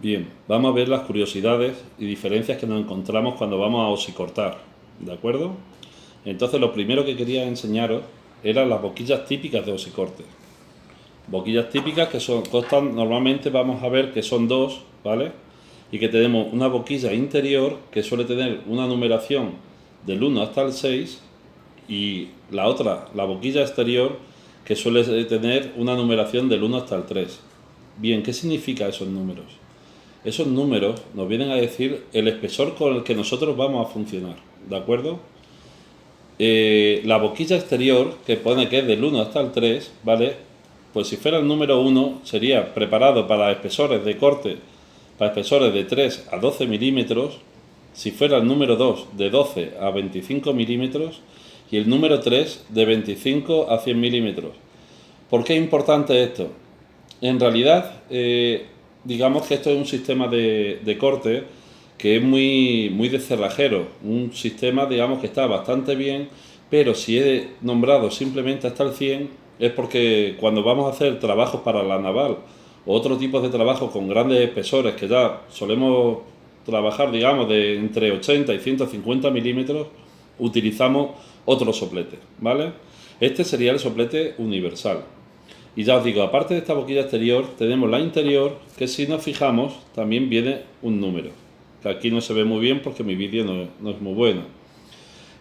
Bien, vamos a ver las curiosidades y diferencias que nos encontramos cuando vamos a osicortar, ¿de acuerdo? Entonces lo primero que quería enseñaros eran las boquillas típicas de osicorte. Boquillas típicas que constan, normalmente vamos a ver que son dos, ¿vale? Y que tenemos una boquilla interior que suele tener una numeración del 1 hasta el 6 y la otra, la boquilla exterior, que suele tener una numeración del 1 hasta el 3. Bien, ¿qué significa esos números? Esos números nos vienen a decir el espesor con el que nosotros vamos a funcionar, ¿de acuerdo? La boquilla exterior, que pone que es del 1 hasta el 3, ¿vale? Pues si fuera el número 1, sería preparado para espesores de corte, para espesores de 3 a 12 milímetros, si fuera el número 2, de 12 a 25 milímetros, y el número 3, de 25 a 100 milímetros. ¿Por qué es importante esto? En realidad, digamos que esto es un sistema de corte que es muy de cerrajero, un sistema, digamos, que está bastante bien, pero si he nombrado simplemente hasta el 100 es porque cuando vamos a hacer trabajos para la naval o otro tipo de trabajos con grandes espesores que ya solemos trabajar, digamos, de entre 80 y 150 milímetros, utilizamos otro soplete, ¿vale? Este sería el soplete universal. Y ya os digo, aparte de esta boquilla exterior, tenemos la interior, que si nos fijamos, también viene un número. Que aquí no se ve muy bien porque mi vídeo no es muy bueno.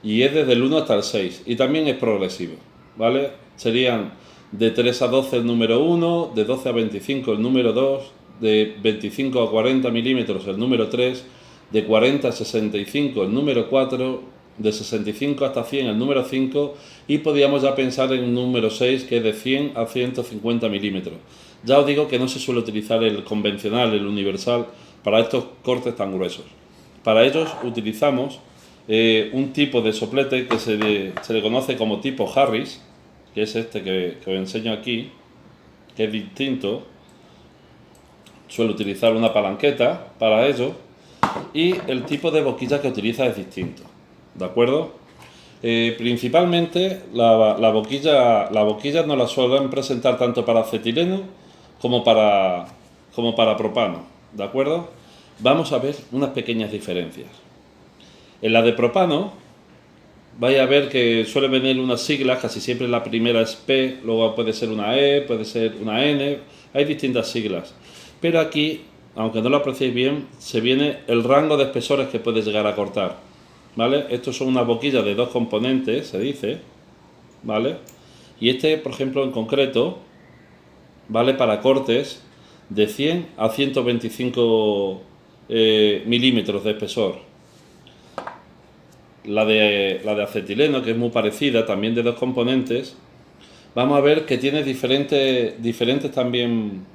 Y es desde el 1 hasta el 6. Y también es progresivo, ¿vale? Serían de 3 a 12 el número 1, de 12 a 25 el número 2, de 25 a 40 milímetros el número 3, de 40 a 65 el número 4, de 65 hasta 100 el número 5 y podríamos ya pensar en un número 6 que es de 100 a 150 milímetros. Ya os digo que no se suele utilizar el convencional, el universal, para estos cortes tan gruesos. Para ellos utilizamos un tipo de soplete que se le conoce como tipo Harris, que es este que os enseño aquí, que es distinto. Suele utilizar una palanqueta para ello y el tipo de boquilla que utiliza es distinto, ¿de acuerdo? Principalmente la boquilla no la suelen presentar tanto para acetileno como para propano, ¿de acuerdo? Vamos a ver unas pequeñas diferencias. En la de propano vais a ver que suele venir unas siglas, casi siempre la primera es P, luego puede ser una E, puede ser una N, hay distintas siglas. Pero aquí, aunque no lo apreciéis bien, se viene el rango de espesores que puede llegar a cortar, ¿vale? Estos son unas boquillas de 2 componentes, se dice, ¿vale? Y este, por ejemplo, en concreto, vale para cortes de 100 a 125 milímetros de espesor. La de acetileno, que es muy parecida, también de 2 componentes, vamos a ver que tiene diferentes también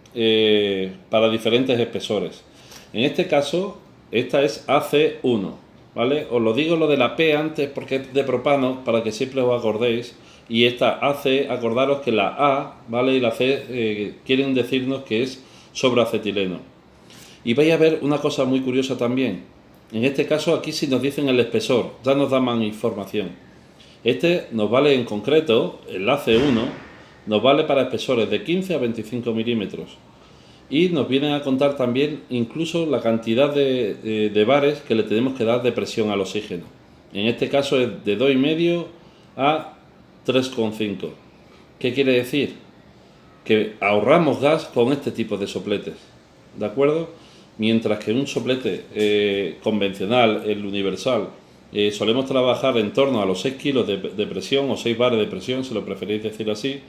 para diferentes espesores. En este caso, esta es AC1, ¿vale? Os lo digo lo de la P antes porque es de propano, para que siempre os acordéis. Y esta AC, acordaros que la A, ¿vale? Y la C quieren decirnos que es sobre acetileno. Y vais a ver una cosa muy curiosa también. En este caso aquí sí nos dicen el espesor, ya nos da más información. Este nos vale en concreto, el AC1, nos vale para espesores de 15 a 25 milímetros. Y nos vienen a contar también incluso la cantidad de bares que le tenemos que dar de presión al oxígeno. En este caso es de 2,5 a 3,5. ¿Qué quiere decir? Que ahorramos gas con este tipo de sopletes, ¿de acuerdo? Mientras que un soplete convencional, el universal, solemos trabajar en torno a los 6 kilos de presión o 6 bares de presión, si lo preferís decir así.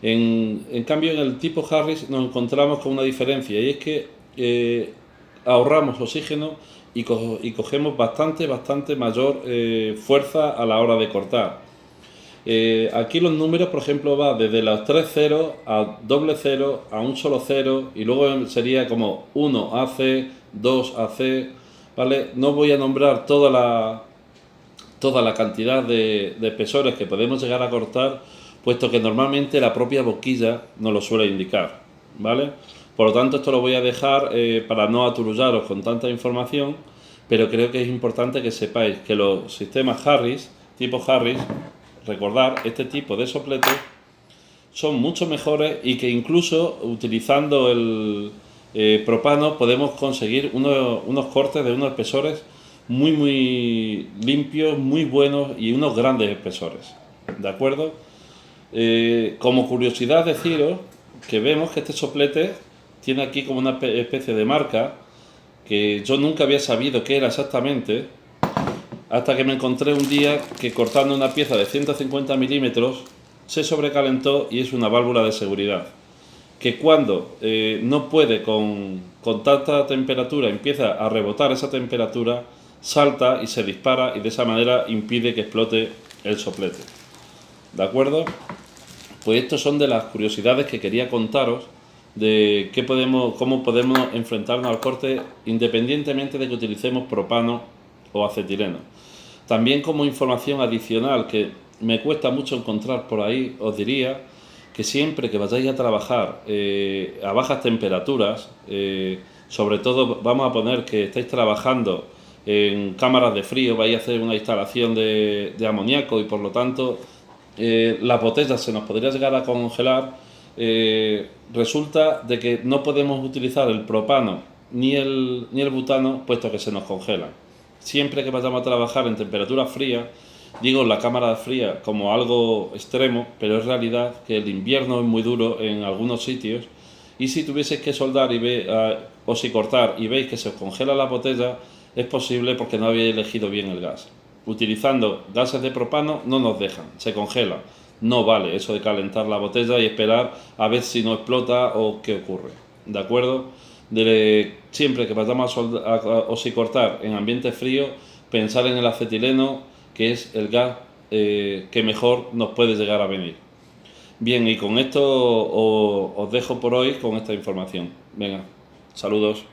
En cambio, en el tipo Harris nos encontramos con una diferencia y es que ahorramos oxígeno y cogemos bastante mayor fuerza a la hora de cortar. Aquí los números, por ejemplo, va desde los 3 ceros a doble cero, a un solo cero, y luego sería como 1 AC, 2 AC, ¿vale? No voy a nombrar toda la cantidad de espesores que podemos llegar a cortar, puesto que normalmente la propia boquilla nos lo suele indicar, ¿vale? Por lo tanto, esto lo voy a dejar para no aturullaros con tanta información, pero creo que es importante que sepáis que los sistemas Harris, tipo Harris, recordar, este tipo de sopletes son mucho mejores y que incluso utilizando propano podemos conseguir unos cortes de unos espesores muy limpios, muy buenos y unos grandes espesores, ¿de acuerdo? Como curiosidad deciros que vemos que este soplete tiene aquí como una especie de marca que yo nunca había sabido qué era exactamente, hasta que me encontré un día que cortando una pieza de 150 milímetros se sobrecalentó y es una válvula de seguridad que cuando no puede con tanta temperatura, empieza a rebotar esa temperatura, salta y se dispara y de esa manera impide que explote el soplete. ¿De acuerdo? Pues estos son de las curiosidades que quería contaros de cómo podemos enfrentarnos al corte independientemente de que utilicemos propano o acetileno. También como información adicional que me cuesta mucho encontrar por ahí, os diría que siempre que vayáis a trabajar a bajas temperaturas, sobre todo vamos a poner que estáis trabajando en cámaras de frío, vais a hacer una instalación de amoníaco y por lo tanto las botellas se nos podría llegar a congelar, resulta de que no podemos utilizar el propano ni el butano puesto que se nos congelan. Siempre que vayamos a trabajar en temperaturas frías, digo la cámara fría como algo extremo, pero es realidad que el invierno es muy duro en algunos sitios y si tuvieseis que soldar o si cortar y veis que se os congela la botella, es posible porque no habéis elegido bien el gas. Utilizando gases de propano no nos dejan, se congela. No vale eso de calentar la botella y esperar a ver si no explota o qué ocurre. ¿De acuerdo? Siempre que vayamos a osicortar en ambiente frío, pensar en el acetileno, que es el gas que mejor nos puede llegar a venir. Bien, y con esto os dejo por hoy con esta información. Venga, saludos.